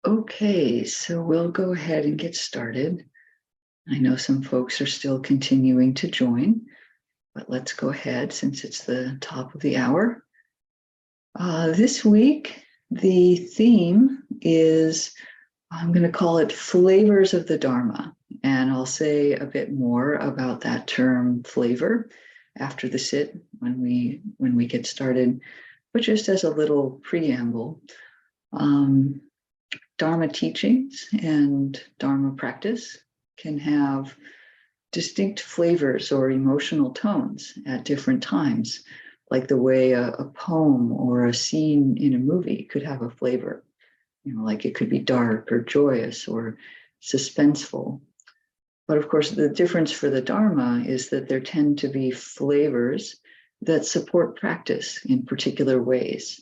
Okay, so we'll go ahead and get started. I know some folks are still continuing to join, but let's go ahead since it's the top of the hour. This week, the theme is, I'm going to call it Flavors of the Dharma, and I'll say a bit more about that term flavor after the sit when we get started, but just as a little preamble. Dharma teachings and Dharma practice can have distinct flavors or emotional tones at different times, like the way a poem or a scene in a movie could have a flavor. Like it could be dark or joyous or suspenseful. But of course, the difference for the Dharma is that there tend to be flavors that support practice in particular ways.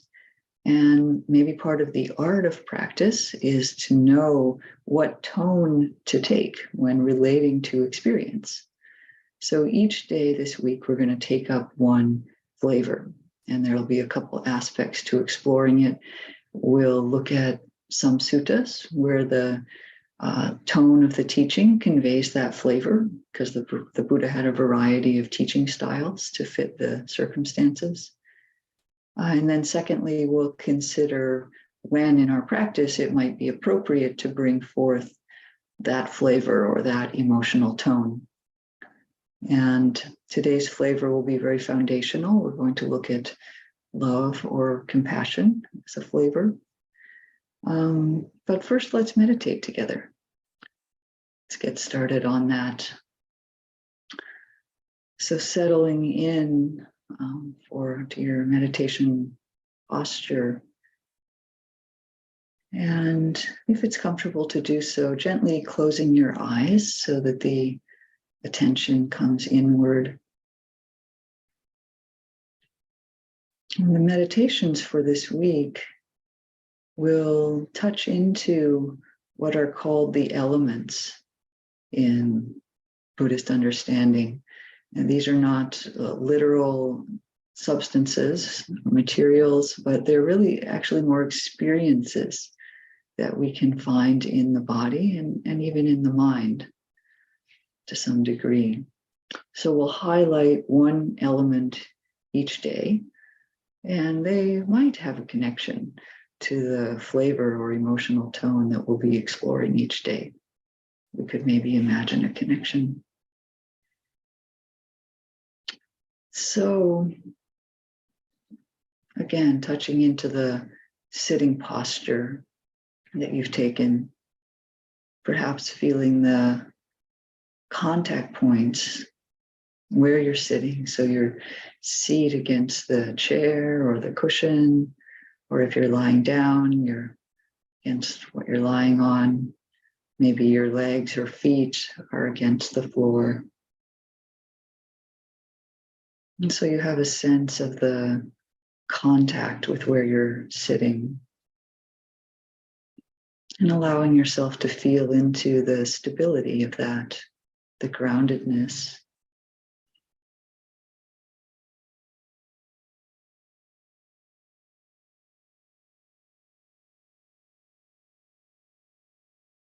And maybe part of the art of practice is to know what tone to take when relating to experience. So each day this week, we're going to take up one flavor, and there'll be a couple aspects to exploring it. We'll look at some suttas where the tone of the teaching conveys that flavor, because the Buddha had a variety of teaching styles to fit the circumstances. And then secondly, we'll consider when in our practice it might be appropriate to bring forth that flavor or that emotional tone. And today's flavor will be very foundational. We're going to look at love or compassion as a flavor. But first, let's meditate together. Let's get started on that. So settling in to your meditation posture. And if it's comfortable to do so, gently closing your eyes so that the attention comes inward. And the meditations for this week will touch into what are called the elements in Buddhist understanding. And these are not literal substances, materials, but they're really actually more experiences that we can find in the body and even in the mind to some degree. So we'll highlight one element each day, and they might have a connection to the flavor or emotional tone that we'll be exploring each day. We could maybe imagine a connection. So again, touching into the sitting posture that you've taken, perhaps feeling the contact points where you're sitting. So your seat against the chair or the cushion, or if you're lying down, you're against what you're lying on. Maybe your legs or feet are against the floor. And so you have a sense of the contact with where you're sitting, and allowing yourself to feel into the stability of that, the groundedness.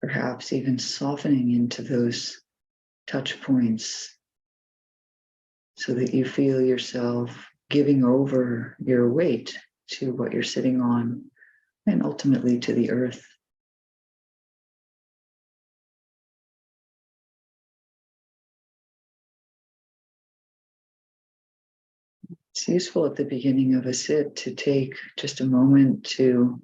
Perhaps even softening into those touch points so that you feel yourself giving over your weight to what you're sitting on and ultimately to the earth. It's useful at the beginning of a sit to take just a moment to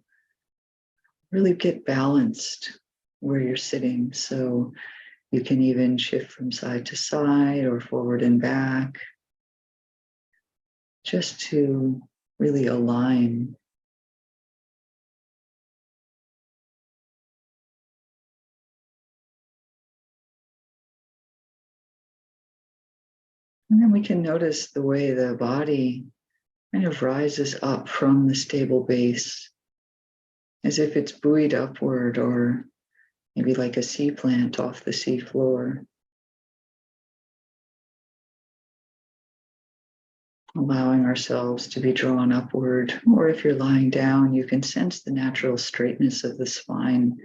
really get balanced where you're sitting. So you can even shift from side to side or forward and back, just to really align. And then we can notice the way the body kind of rises up from the stable base, as if it's buoyed upward, or maybe like a sea plant off the sea floor. allowing ourselves to be drawn upward. Or if you're lying down, you can sense the natural straightness of the spine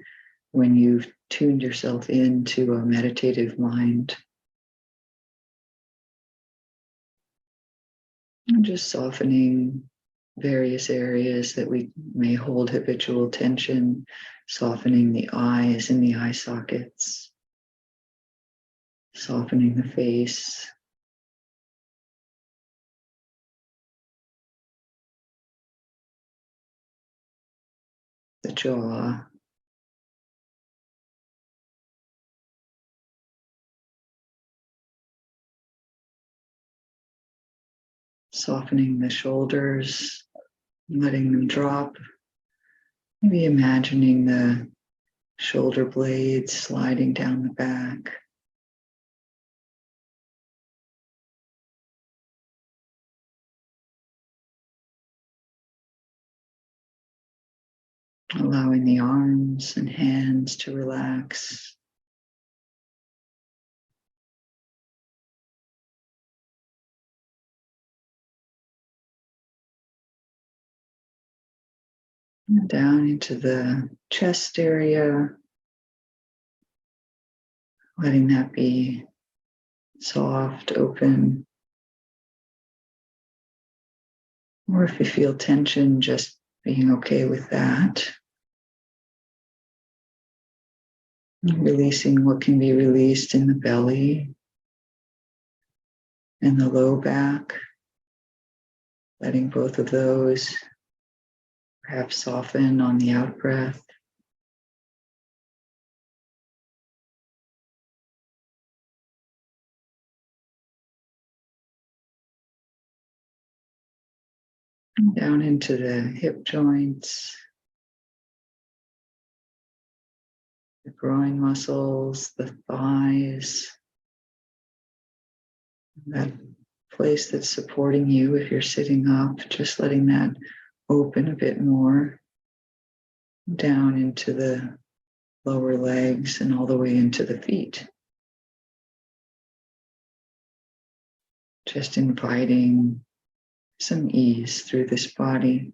when you've tuned yourself into a meditative mind. And just softening various areas that we may hold habitual tension, softening the eyes and the eye sockets, softening the face, the jaw, softening the shoulders, letting them drop. Maybe imagining the shoulder blades sliding down the back. Allowing the arms and hands to relax. And down into the chest area, letting that be soft, open. Or if you feel tension, just being okay with that. Releasing what can be released in the belly and the low back. Letting both of those perhaps soften on the out breath. Down into the hip joints, the groin muscles, the thighs, that place that's supporting you if you're sitting up, just letting that open a bit more. Down into the lower legs and all the way into the feet. Just inviting some ease through this body.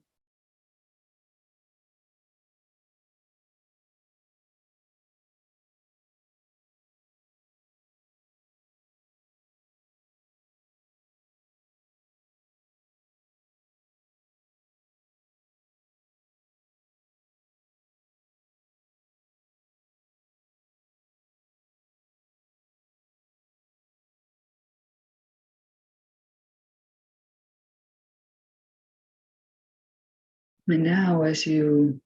And now as you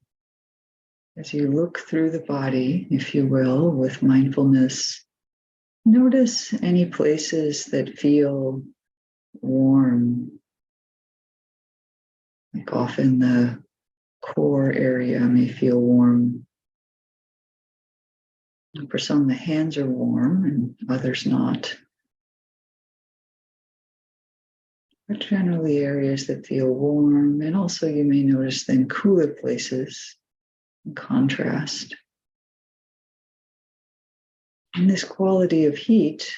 look through the body, if you will, with mindfulness, notice any places that feel warm. Like often the core area may feel warm. For some, the hands are warm and others not. But generally areas that feel warm, and also you may notice then cooler places in contrast. And this quality of heat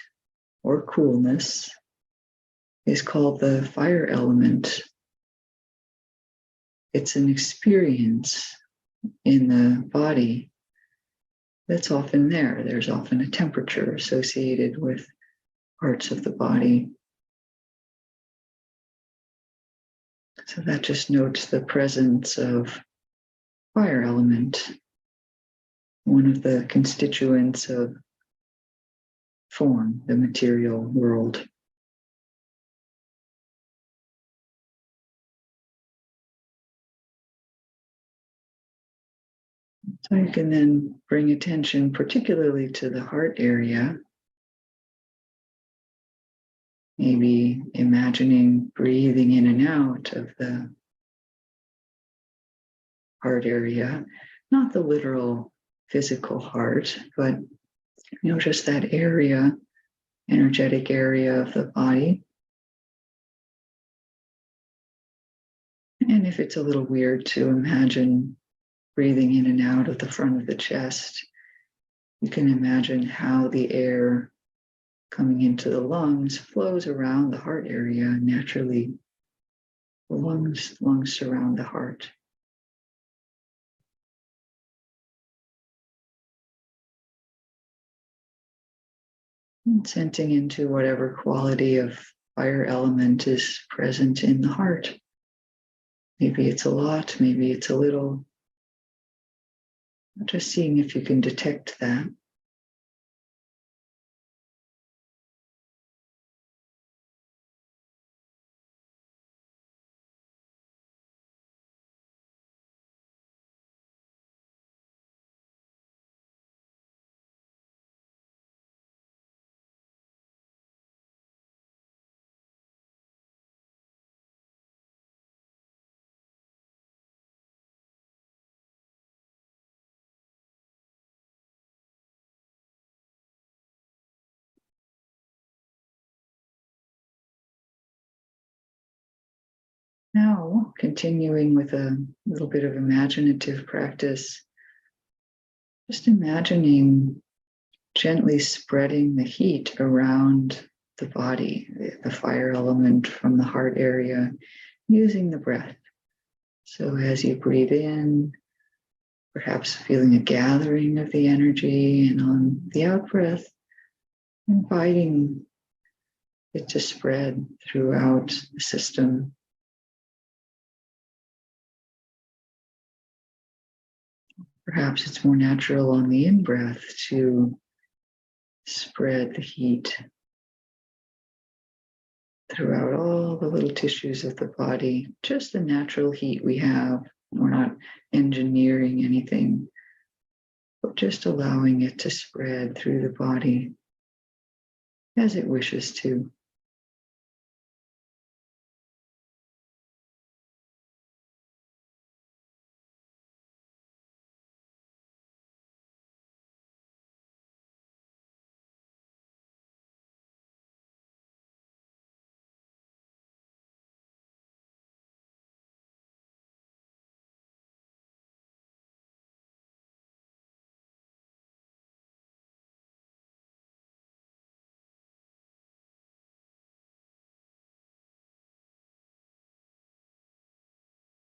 or coolness is called the fire element. It's an experience in the body that's often there. There's often a temperature associated with parts of the body. So that just notes the presence of fire element, one of the constituents of form, the material world. So you can then bring attention particularly to the heart area. Maybe imagining breathing in and out of the heart area, not the literal physical heart, but just that area, energetic area of the body. And if it's a little weird to imagine breathing in and out of the front of the chest, you can imagine how the air coming into the lungs, flows around the heart area naturally. The lungs surround the heart. And sensing into whatever quality of fire element is present in the heart. Maybe it's a lot, maybe it's a little. Just seeing if you can detect that. Now, continuing with a little bit of imaginative practice, just imagining gently spreading the heat around the body, the fire element from the heart area, using the breath. So as you breathe in, perhaps feeling a gathering of the energy, and on the out breath, inviting it to spread throughout the system. Perhaps it's more natural on the in-breath to spread the heat throughout all the little tissues of the body, just the natural heat we have. We're not engineering anything, but just allowing it to spread through the body as it wishes to.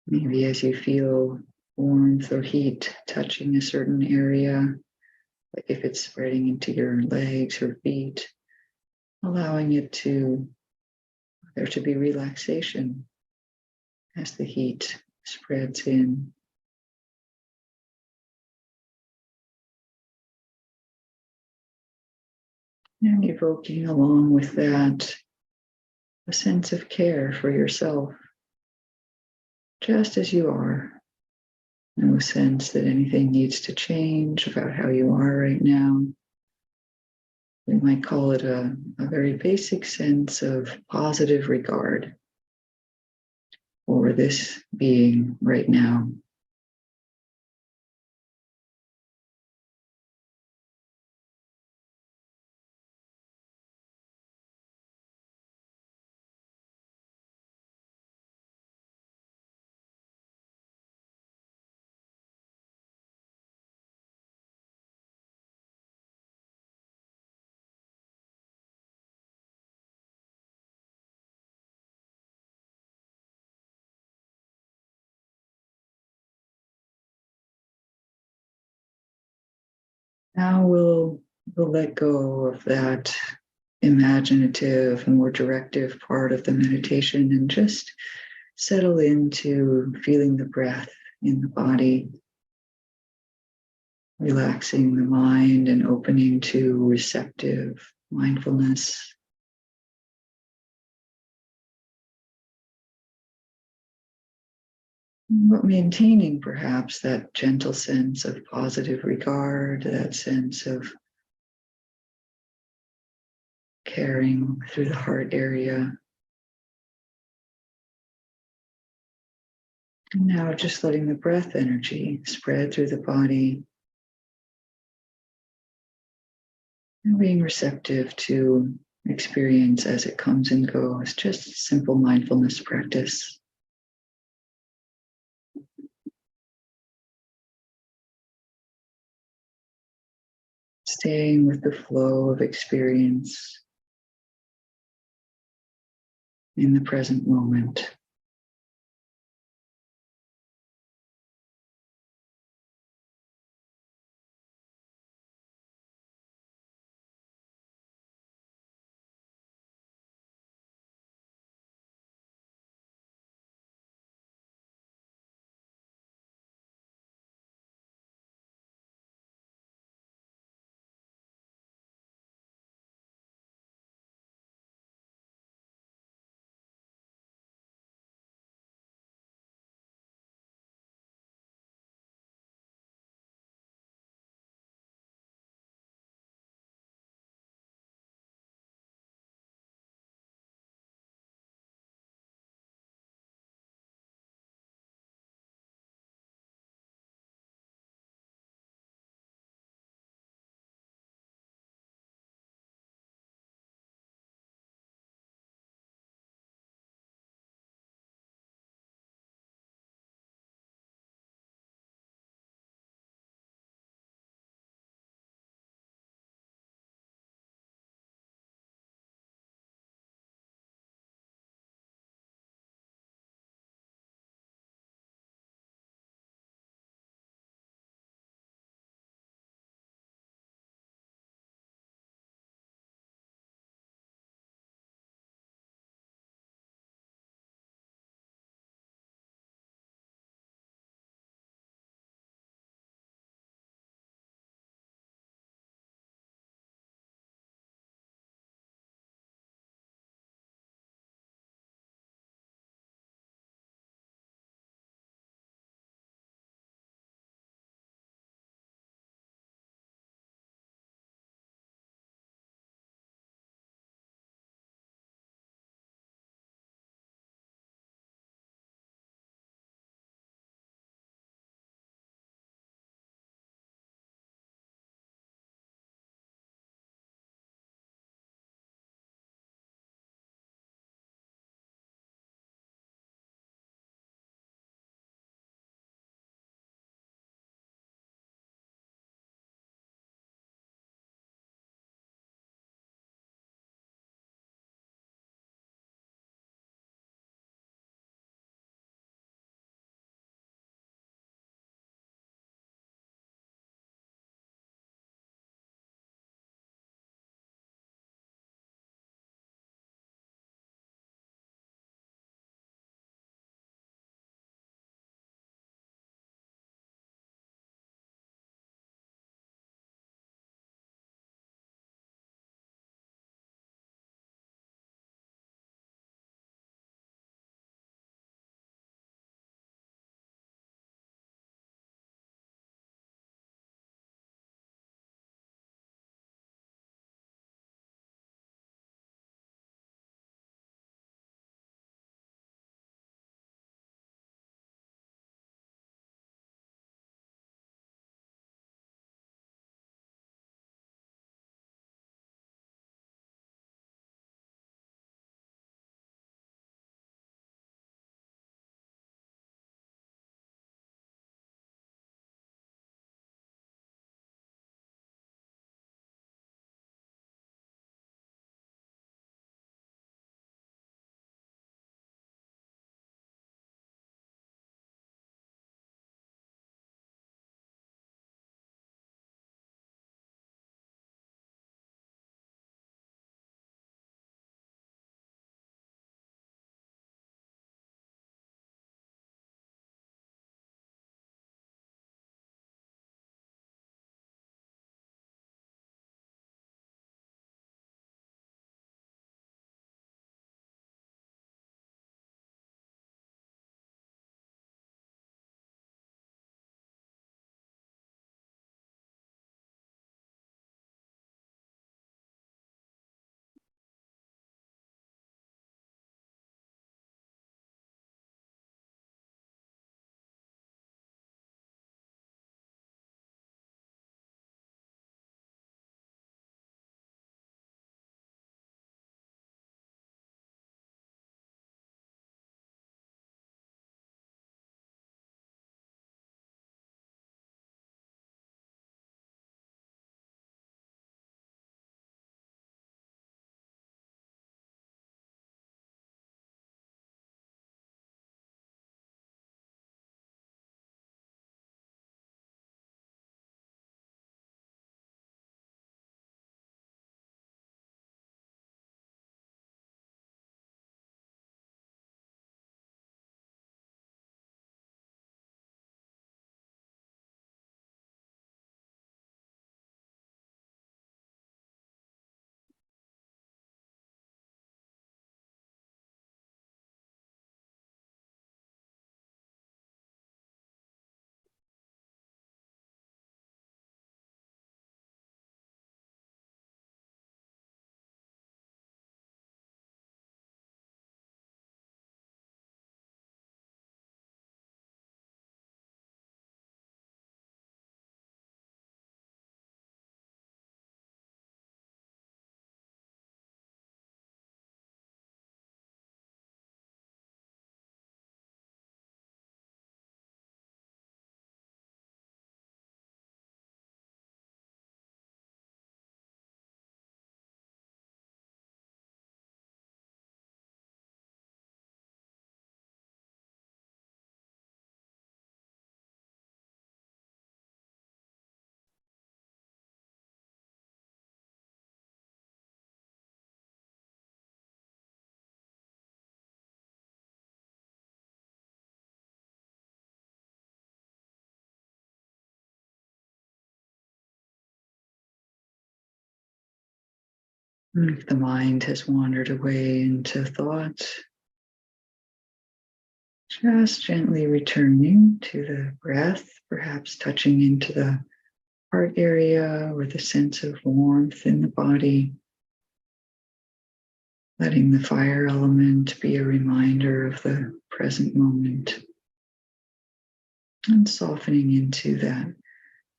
Maybe as you feel warmth or heat touching a certain area, like if it's spreading into your legs or feet, allowing there to be relaxation as the heat spreads in. And evoking along with that a sense of care for yourself, just as you are. No sense that anything needs to change about how you are right now. We might call it a very basic sense of positive regard for this being right now. Now we'll let go of that imaginative and more directive part of the meditation and just settle into feeling the breath in the body, relaxing the mind and opening to receptive mindfulness. But maintaining perhaps that gentle sense of positive regard, that sense of caring through the heart area. And now just letting the breath energy spread through the body and being receptive to experience as it comes and goes, just simple mindfulness practice. staying with the flow of experience in the present moment. And if the mind has wandered away into thought, just gently returning to the breath, perhaps touching into the heart area or the sense of warmth in the body, letting the fire element be a reminder of the present moment, and softening into that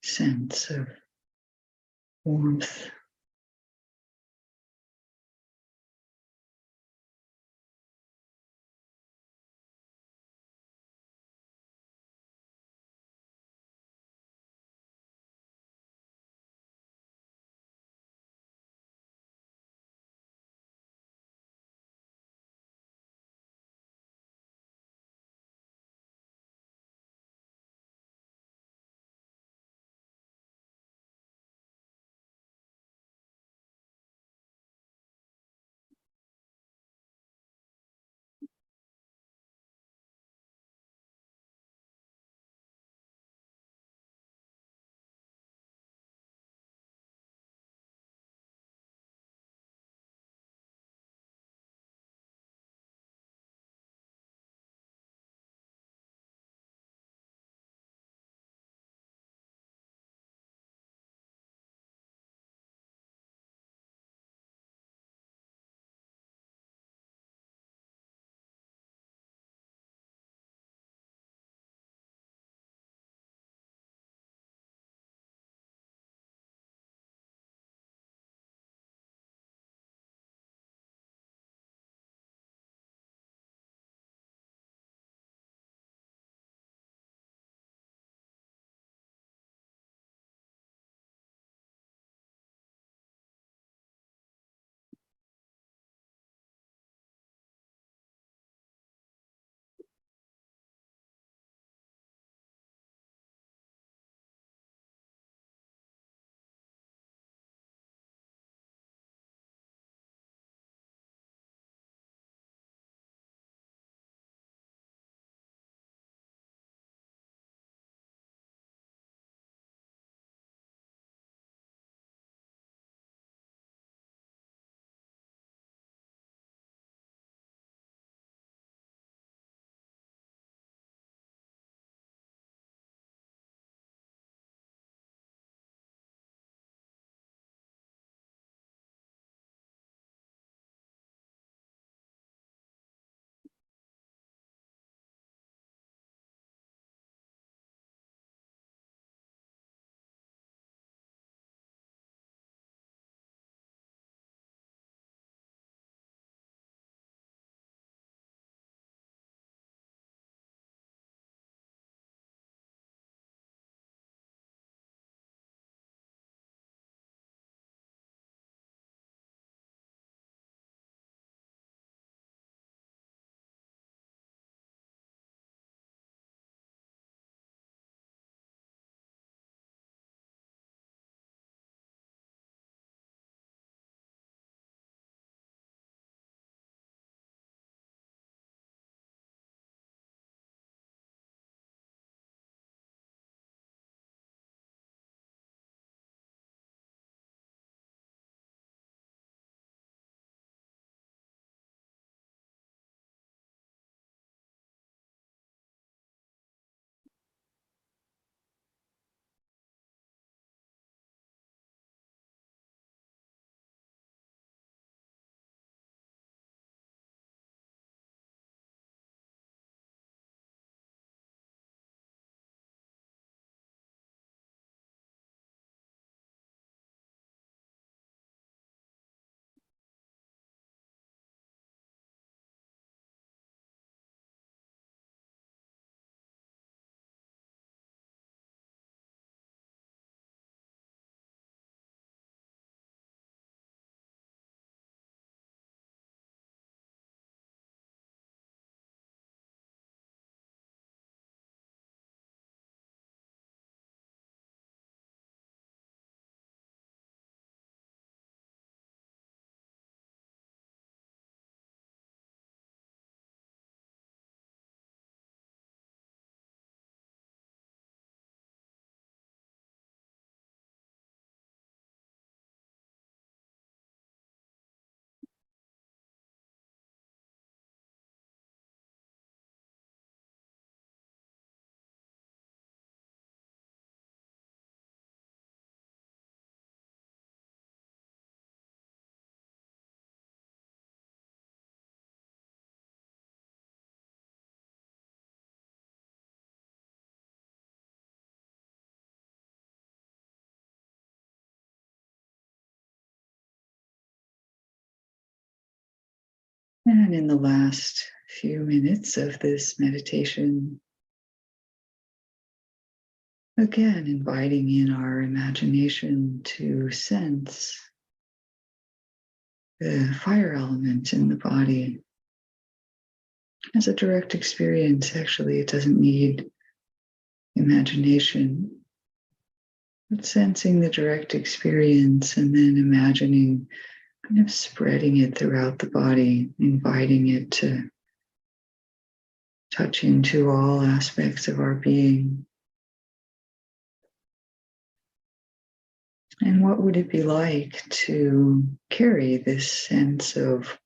sense of warmth. And in the last few minutes of this meditation, again, inviting in our imagination to sense the fire element in the body as a direct experience. Actually, it doesn't need imagination, but sensing the direct experience and then imagining kind of spreading it throughout the body, inviting it to touch into all aspects of our being. And what would it be like to carry this sense of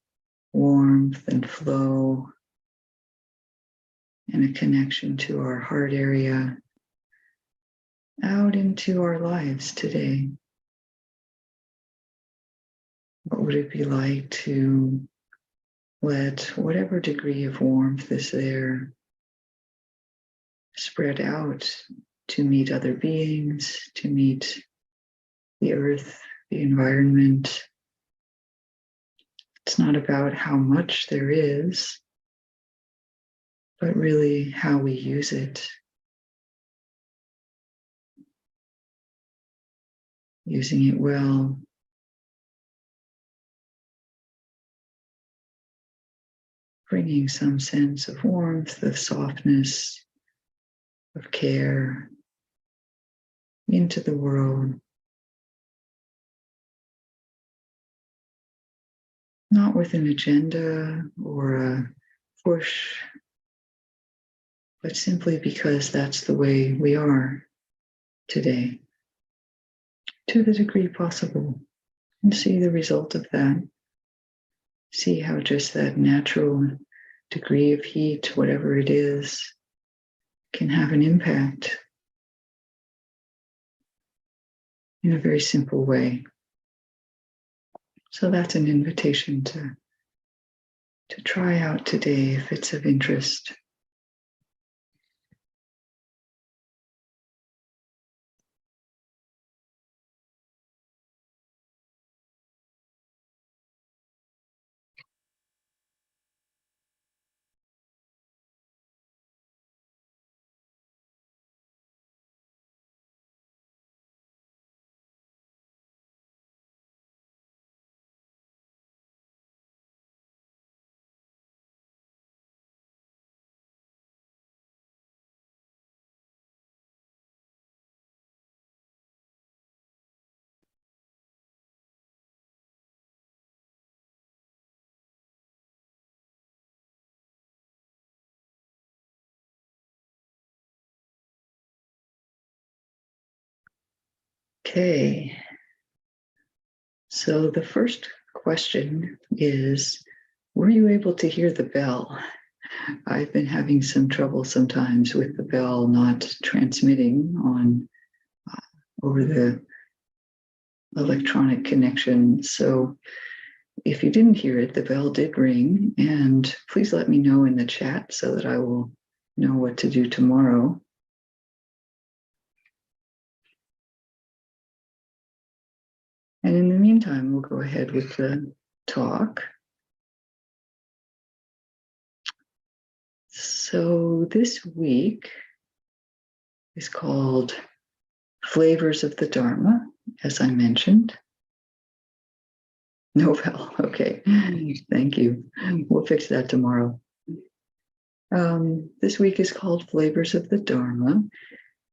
warmth and flow and a connection to our heart area out into our lives today? What would it be like to let whatever degree of warmth is there spread out to meet other beings, to meet the earth, the environment? It's not about how much there is, but really how we use it. Using it well. Bringing some sense of warmth, of softness, of care into the world. Not with an agenda or a push, but simply because that's the way we are today, to the degree possible. And see the result of that. See how just that natural degree of heat, whatever it is, can have an impact in a very simple way. So that's an invitation to try out today if it's of interest. Okay, so the first question is, were you able to hear the bell? I've been having some trouble sometimes with the bell not transmitting on over the electronic connection. So if you didn't hear it, the bell did ring, and please let me know in the chat so that I will know what to do tomorrow. And in the meantime, we'll go ahead with the talk. So this week is called Flavors of the Dharma, as I mentioned. No bell, okay, thank you. We'll fix that tomorrow. This week is called Flavors of the Dharma.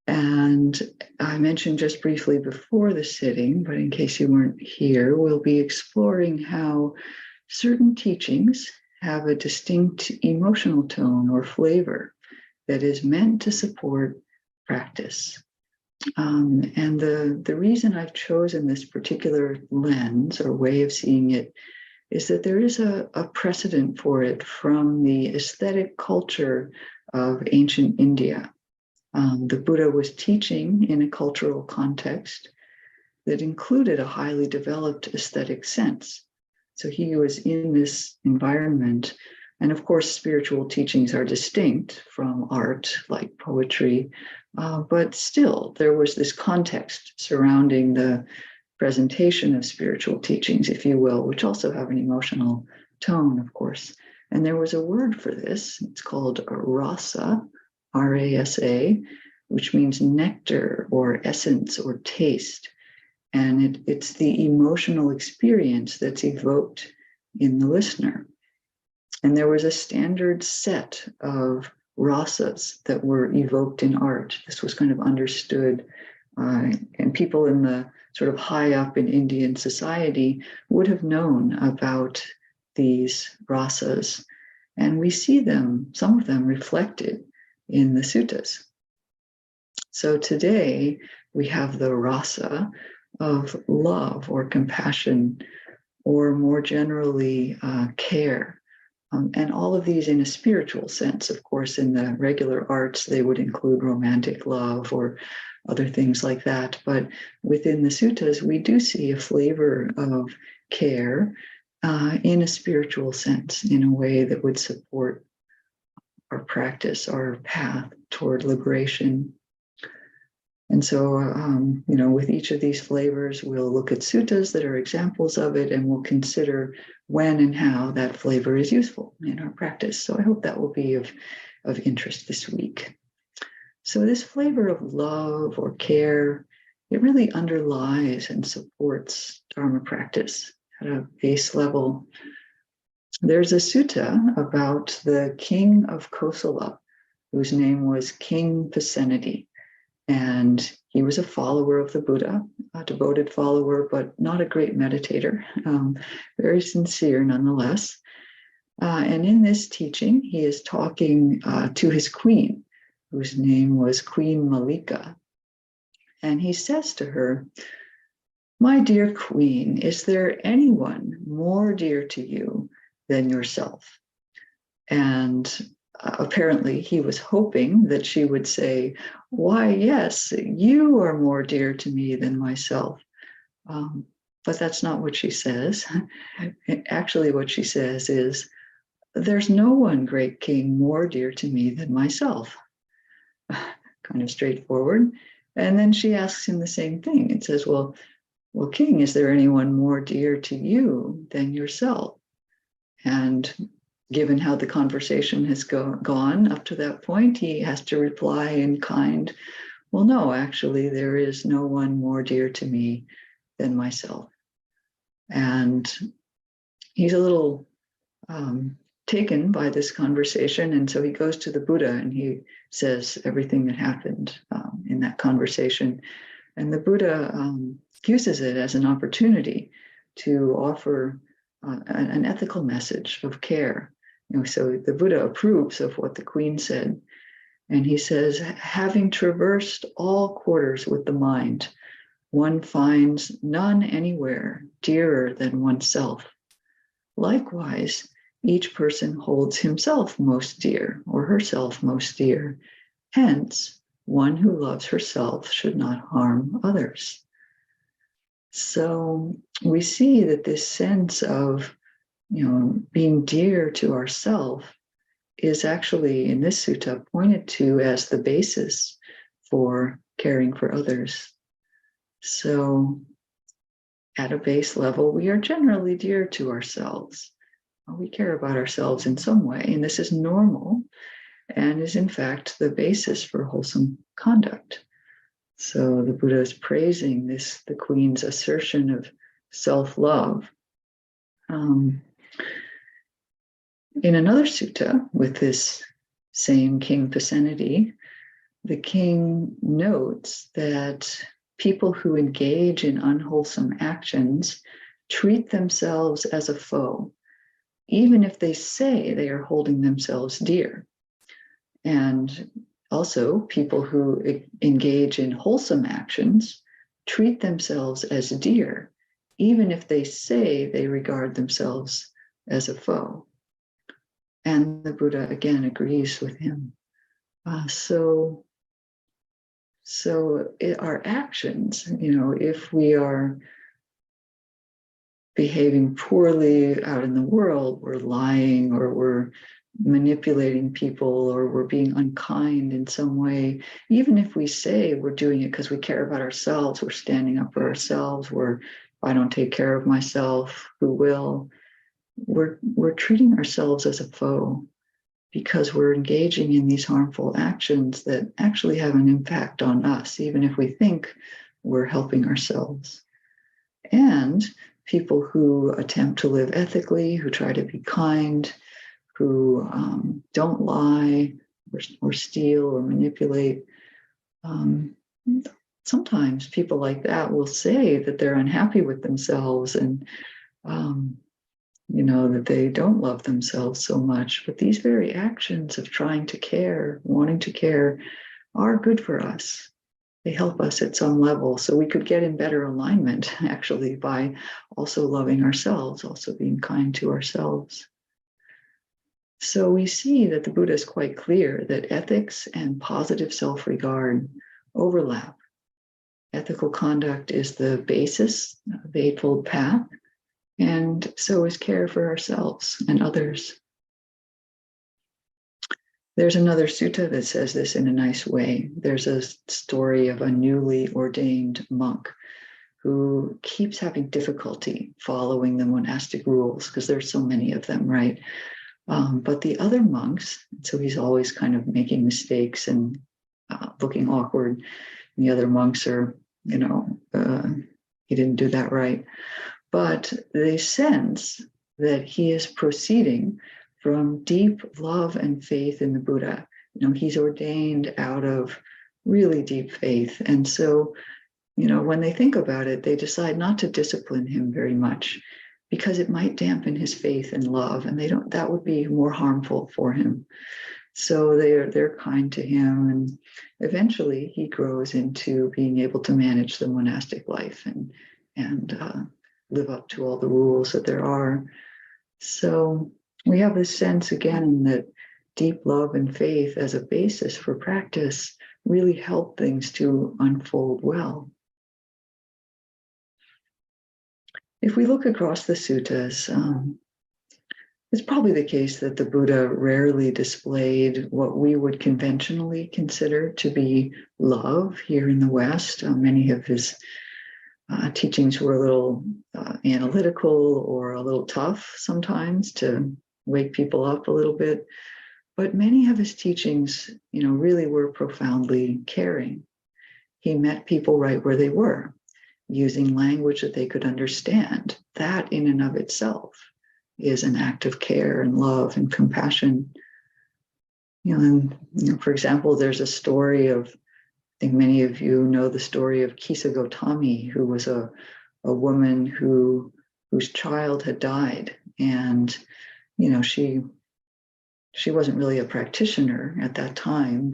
And I mentioned just briefly before the sitting, but in case you weren't here, we'll be exploring how certain teachings have a distinct emotional tone or flavor that is meant to support practice. And the reason I've chosen this particular lens or way of seeing it is that there is a precedent for it from the aesthetic culture of ancient India. The Buddha was teaching in a cultural context that included a highly developed aesthetic sense. So he was in this environment. And of course, spiritual teachings are distinct from art, like poetry. But still, there was this context surrounding the presentation of spiritual teachings, if you will, which also have an emotional tone, of course. And there was a word for this. It's called rasa, R-A-S-A, which means nectar or essence or taste. And it's the emotional experience that's evoked in the listener. And there was a standard set of rasas that were evoked in art. This was kind of understood, and people in the sort of high up in Indian society would have known about these rasas. And we see them, some of them reflected in the suttas. So today we have the rasa of love or compassion, or more generally, care. And all of these in a spiritual sense. Of course, in the regular arts, they would include romantic love or other things like that. But within the suttas, we do see a flavor of care in a spiritual sense, in a way that would support our practice, our path toward liberation. And so, with each of these flavors, we'll look at suttas that are examples of it, and we'll consider when and how that flavor is useful in our practice. So I hope that will be of interest this week. So this flavor of love or care, it really underlies and supports Dharma practice at a base level. There's a sutta about the king of Kosala, whose name was King Pasenadi. And he was a follower of the Buddha, a devoted follower, but not a great meditator, very sincere nonetheless. And in this teaching, he is talking to his queen, whose name was Queen Malika. And he says to her, "My dear queen, is there anyone more dear to you than yourself?" And apparently he was hoping that she would say, "Why, yes, you are more dear to me than myself." But that's not what she says. Actually, what she says is, "There's no one, great king, more dear to me than myself." Kind of straightforward. And then she asks him the same thing. It says, well, king, is there anyone more dear to you than yourself?" And given how the conversation has gone up to that point, he has to reply in kind, "Well, no, actually, there is no one more dear to me than myself." And he's a little taken by this conversation. And so he goes to the Buddha and he says everything that happened in that conversation. And the Buddha uses it as an opportunity to offer an ethical message of care. So the Buddha approves of what the queen said. And he says, "Having traversed all quarters with the mind, one finds none anywhere dearer than oneself. Likewise, each person holds himself most dear or herself most dear. Hence, one who loves herself should not harm others." So we see that this sense of being dear to ourself is actually in this sutta pointed to as the basis for caring for others. So at a base level, we are generally dear to ourselves. We care about ourselves in some way, and this is normal and is in fact the basis for wholesome conduct. So the Buddha is praising the queen's assertion of self-love. In another sutta with this same King Pasenadi, the king notes that people who engage in unwholesome actions treat themselves as a foe, even if they say they are holding themselves dear. And also, people who engage in wholesome actions treat themselves as dear, even if they say they regard themselves as a foe. And the Buddha again agrees with him. So our actions, if we are behaving poorly out in the world, we're lying or we're manipulating people or we're being unkind in some way, even if we say we're doing it because we care about ourselves, we're standing up for ourselves, if I don't take care of myself, who will? we're treating ourselves as a foe because we're engaging in these harmful actions that actually have an impact on us, even if we think we're helping ourselves. And people who attempt to live ethically, who try to be kind, who don't lie or steal or manipulate, sometimes people like that will say that they're unhappy with themselves and that they don't love themselves so much. But these very actions of trying to care, wanting to care, are good for us. They help us at some level. So we could get in better alignment, actually, by also loving ourselves, also being kind to ourselves. So we see that the Buddha is quite clear that ethics and positive self-regard overlap. Ethical conduct is the basis of the Eightfold Path, and so is care for ourselves and others. There's another sutta that says this in a nice way. There's a story of a newly ordained monk who keeps having difficulty following the monastic rules because there's so many of them, right? But the other monks, so he's always kind of making mistakes and looking awkward. And the other monks are, he didn't do that right. But they sense that he is proceeding from deep love and faith in the Buddha. He's ordained out of really deep faith. And so, when they think about it, they decide not to discipline him very much because it might dampen his faith and love, and that would be more harmful for him. So they're kind to him, and eventually he grows into being able to manage the monastic life and live up to all the rules that there are. So we have this sense again that deep love and faith as a basis for practice really help things to unfold well. If we look across the suttas, it's probably the case that the Buddha rarely displayed what we would conventionally consider to be love here in the West. Many of his teachings were a little analytical or a little tough sometimes to wake people up a little bit. But many of his teachings, really were profoundly caring. He met people right where they were, using language that they could understand. That in and of itself is an act of care and love and compassion. For example, there's a story of, I think many of you know the story of Kisa Gotami, who was a woman whose child had died. And, she wasn't really a practitioner at that time,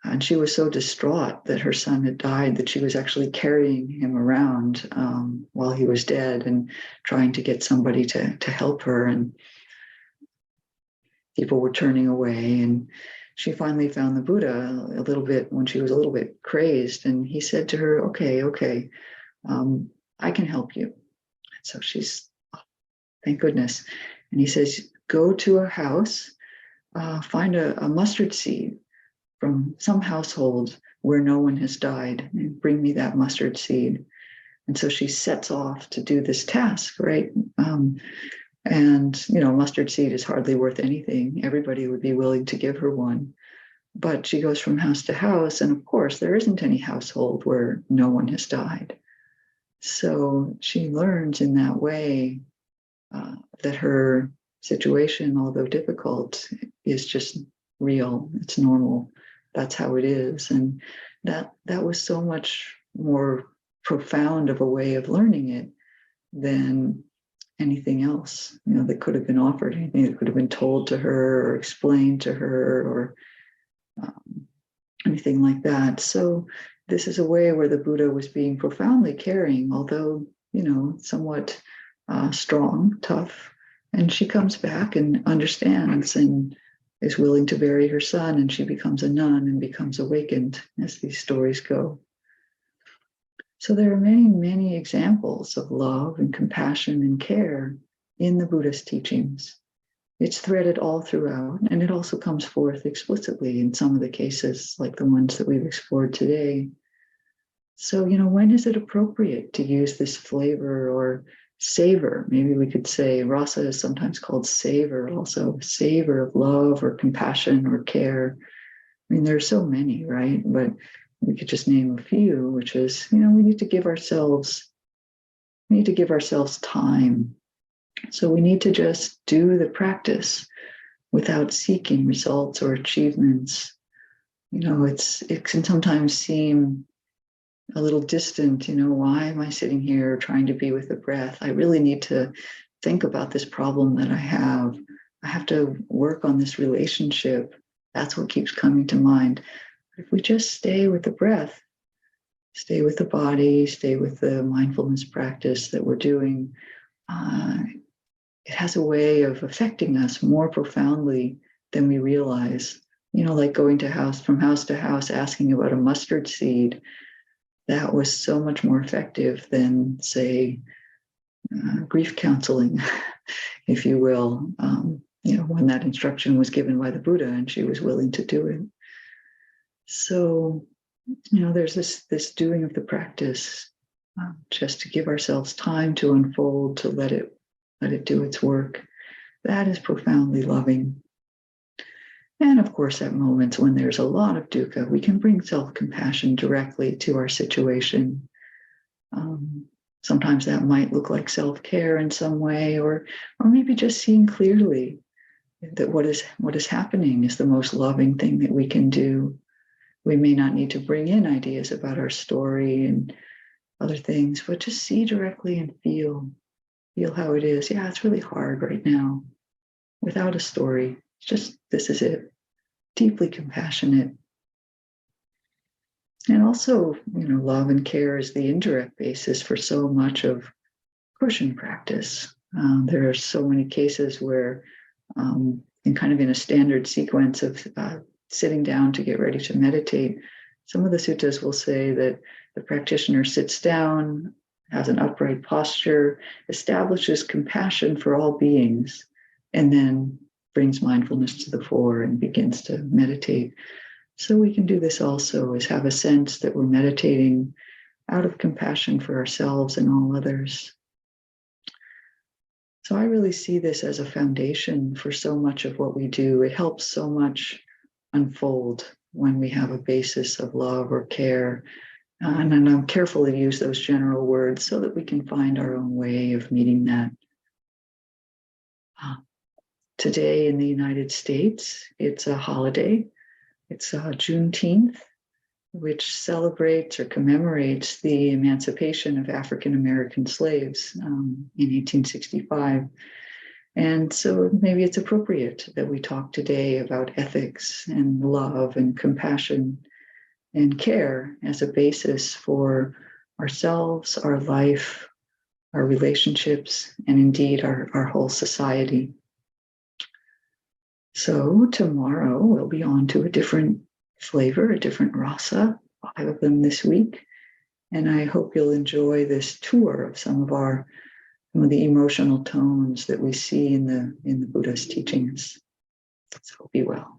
and she was so distraught that her son had died that she was actually carrying him around while he was dead and trying to get somebody to help her. And people were turning away. And she finally found the Buddha a little bit when she was a little bit crazed. And he said to her, okay, I can help you. So she's, thank goodness. And he says, go to a house, find a mustard seed from some household where no one has died, and bring me that mustard seed. And so she sets off to do this task, right? Mustard seed is hardly worth anything. Everybody would be willing to give her one. But she goes from house to house, and of course, there isn't any household where no one has died. So she learns in that way that her situation, although difficult, is just real. It's normal. That's how it is. And that was so much more profound of a way of learning it than anything else, that could have been offered, anything that could have been told to her or explained to her or anything like that. So this is a way where the Buddha was being profoundly caring, although, somewhat strong, tough. And she comes back and understands and is willing to bury her son, and she becomes a nun and becomes awakened, as these stories go. So there are many, many examples of love and compassion and care in the Buddhist teachings. It's threaded all throughout, and it also comes forth explicitly in some of the cases, like the ones that we've explored today. So, when is it appropriate to use this flavor or savor. Maybe we could say rasa is sometimes called savor, also savor of love or compassion or care. I mean, there are so many, right? But we could just name a few, which is, we need to give ourselves time. So we need to just do the practice without seeking results or achievements. It can sometimes seem a little distant, why am I sitting here trying to be with the breath? I really need to think about this problem that I have. I have to work on this relationship. That's what keeps coming to mind. If we just stay with the breath, stay with the body, stay with the mindfulness practice that we're doing, it has a way of affecting us more profoundly than we realize. Like going from house to house, asking about a mustard seed. That was so much more effective than, say, grief counseling, if you will, when that instruction was given by the Buddha and she was willing to do it. So, there's this doing of the practice, just to give ourselves time to unfold, to let it do its work. That is profoundly loving. And of course, at moments when there's a lot of dukkha, we can bring self-compassion directly to our situation. Sometimes that might look like self-care in some way, or maybe just seeing clearly that what is happening is the most loving thing that we can do. We may not need to bring in ideas about our story and other things, but just see directly and feel how it is. Yeah, it's really hard right now without a story. Just, this is it. Deeply compassionate. And also, love and care is the indirect basis for so much of cushion practice. There are so many cases where, in a standard sequence of sitting down to get ready to meditate, some of the suttas will say that the practitioner sits down, has an upright posture, establishes compassion for all beings, and then brings mindfulness to the fore and begins to meditate. So we can do this also, is have a sense that we're meditating out of compassion for ourselves and all others. So I really see this as a foundation for so much of what we do. It helps so much unfold when we have a basis of love or care. And I'm careful to use those general words so that we can find our own way of meeting that. Today in the United States, it's a holiday. It's Juneteenth, which celebrates or commemorates the emancipation of African American slaves in 1865. And so maybe it's appropriate that we talk today about ethics and love and compassion and care as a basis for ourselves, our life, our relationships, and indeed our whole society. So tomorrow we'll be on to a different flavor, a different rasa, 5 of them this week. And I hope you'll enjoy this tour of some of the emotional tones that we see in the Buddha's teachings. So be well.